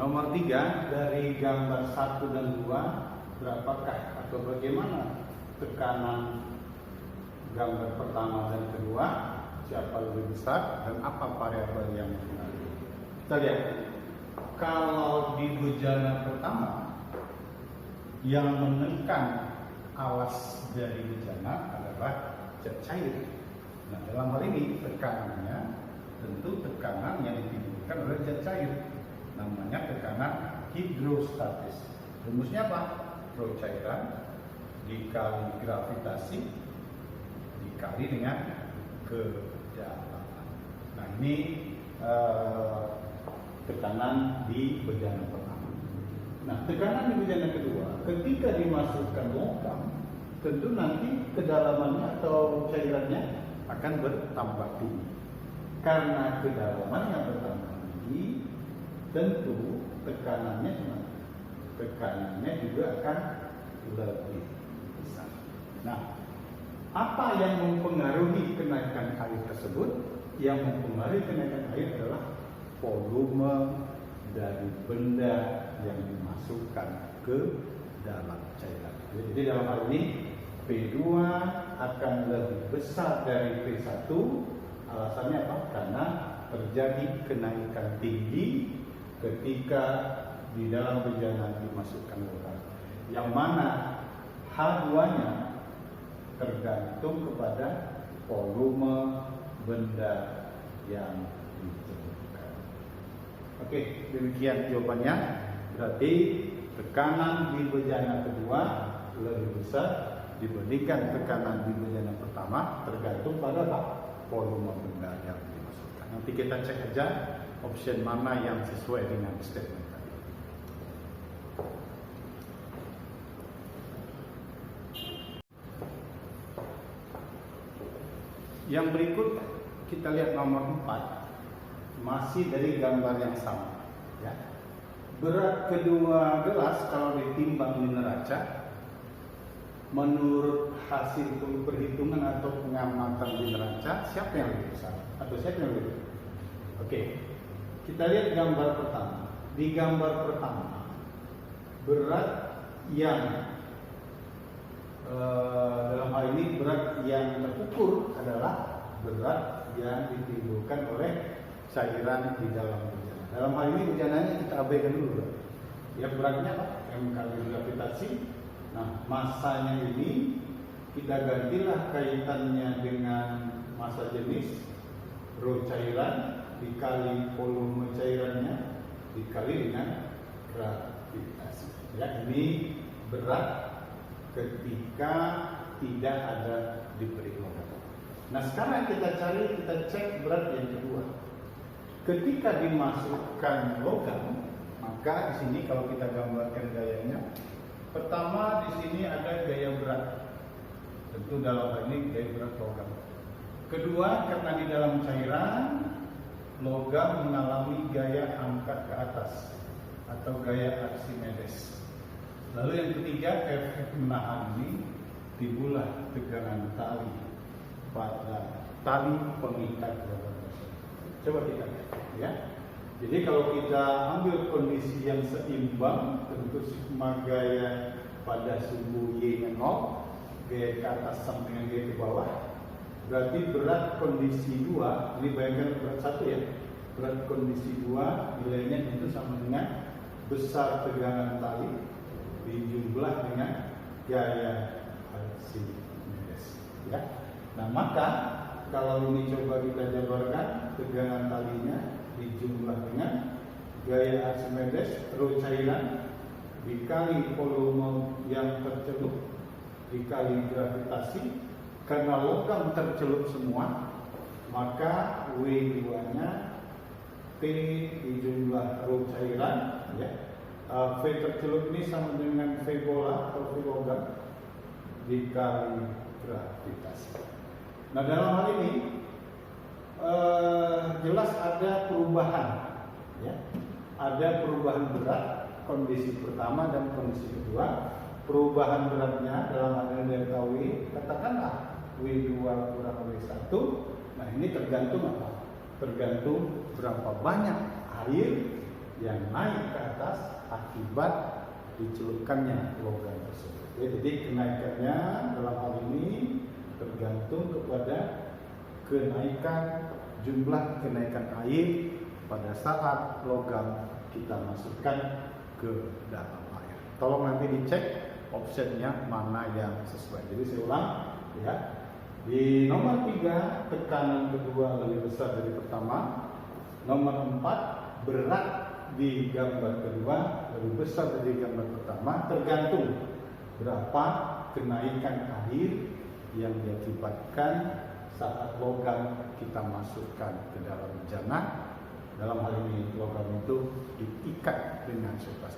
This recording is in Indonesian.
Nomor 3, dari gambar 1 dan 2, berapakah atau bagaimana tekanan gambar pertama dan kedua, siapa lebih besar dan apa variabel yang mempengaruhi. Kita lihat, kalau di bejana pertama yang menekan alas dari bejana adalah zat cair. Nah, dalam hal ini tekanannya tentu tekanan yang ditimbulkan oleh zat cair, namanya tekanan hidrostatis. Rumusnya apa? Rho cairan dikali gravitasi dikali dengan kedalaman. Nah, ini tekanan di bejana pertama. Nah, tekanan di bejana kedua, ketika dimasukkan logam, tentu nanti kedalamannya atau cairannya akan bertambah tinggi. Karena kedalamannya bertambah tinggi, tentu tekanannya juga akan lebih besar. Nah, apa yang mempengaruhi kenaikan air tersebut? Yang mempengaruhi kenaikan air adalah volume dari benda yang dimasukkan ke dalam cairan. Jadi dalam hal ini P2 akan lebih besar dari P1. Alasannya apa? Karena terjadi kenaikan tinggi ketika di dalam bejana dimasukkan logam, yang mana H2-nya tergantung kepada volume benda yang dicelupkan. Oke, demikian jawabannya. Berarti tekanan di bejana kedua lebih besar dibandingkan tekanan di bejana pertama, tergantung pada volume benda yang dimasukkan. Nanti kita cek aja option mana yang sesuai dengan statement tadi. Yang berikut kita lihat nomor 4, masih dari gambar yang sama, ya. Berat kedua gelas kalau ditimbang di neraca, menurut hasil perhitungan atau pengamatan di neraca, siapa yang lebih besar atau siapa yang lebih besar? Oke, kita lihat gambar pertama. Di gambar pertama, berat yang dalam hal ini berat yang terukur adalah berat yang ditimbulkan oleh cairan di dalam bejana. Dalam hal ini bejananya kita abaikan dulu. Ya, beratnya apa? M kali gravitasi. Nah, masanya ini kita gantilah kaitannya dengan massa jenis, rho cairan dikali volume cairannya dikali dengan gravitasi. Ya, ini berat ketika tidak ada diberi logam. Nah, sekarang kita cek berat yang kedua. Ketika dimasukkan logam, maka di sini kalau kita gambarkan gayanya, pertama di sini ada gaya berat. Tentu dalam hal ini gaya berat logam. Kedua, karena di dalam cairan logam mengalami gaya angkat ke atas atau gaya Archimedes. Lalu yang ketiga, efek menahan ini timbullah tegangan tali pada tali pengikat logam tersebut. Coba kita lihat, ya. Jadi kalau kita ambil kondisi yang seimbang, tentu sigma gaya pada sumbu Y-nya 0, gaya ke atas sama dengan gaya ke bawah. Berarti berat kondisi 2, ini bayangkan berat 1 ya. Berat kondisi 2 nilainya tentu sama dengan besar tegangan tali dijumlah dengan gaya Archimedes, ya. Nah, maka kalau ini coba kita jabarkan, tegangan talinya dijumlah dengan gaya Archimedes, rho cairan dikali volume yang tercelup dikali gravitasi. Karena logam tercelup semua, maka W2-nya P dijumlah rho cairan, ya. V tercelup ini sama dengan V bola atau V logam dikali gravitasi. Nah, dalam hal ini jelas ada perubahan, ya. Ada perubahan berat kondisi pertama dan kondisi kedua. Perubahan beratnya dalam hal ini delta W, katakanlah W2 kurang W1. Nah, ini tergantung apa? Tergantung berapa banyak air yang naik ke atas akibat dicelupkannya logam tersebut. Jadi kenaikannya dalam hal ini tergantung kepada jumlah kenaikan air pada saat logam kita masukkan ke dalam air. Tolong nanti dicek offsetnya mana yang sesuai. Jadi saya ulang ya. Di nomor 3 tekanan kedua lebih besar dari pertama. Nomor 4 berat di gambar kedua lebih besar dari gambar pertama, tergantung berapa kenaikan air yang diakibatkan saat logam kita masukkan ke dalam jana. Dalam hal ini logam itu diikat dengan surface.